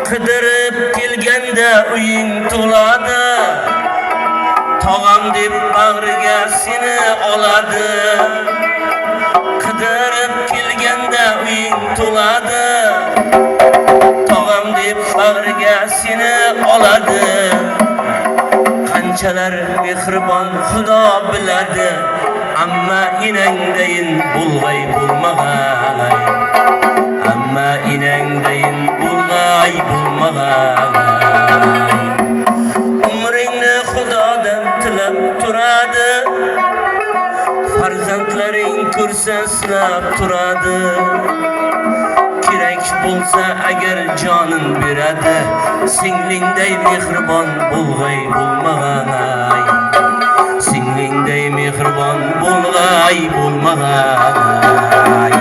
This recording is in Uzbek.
qidirib kelganda uying to'ladi, tog'am deb bag'riga seni oladi. Qidirib kelganda uying to'ladi, tog'am deb bag'riga seni oladi. Qanchalar mehribon Xudo biladi, amma inangdayin bulg'ay bo'lmag'ay, amma inangdayin bulg'ay bo'lmag'ay. Umringni Xudodan tilab turadi, farzandlaring ko'rsa sinab turadi. Kerak bo'lsa agar jonin beradi, singlingday mehribon bulg'ay bo'lmag'ay, singlingday mehribon bulg'ay bo'lmag'ay.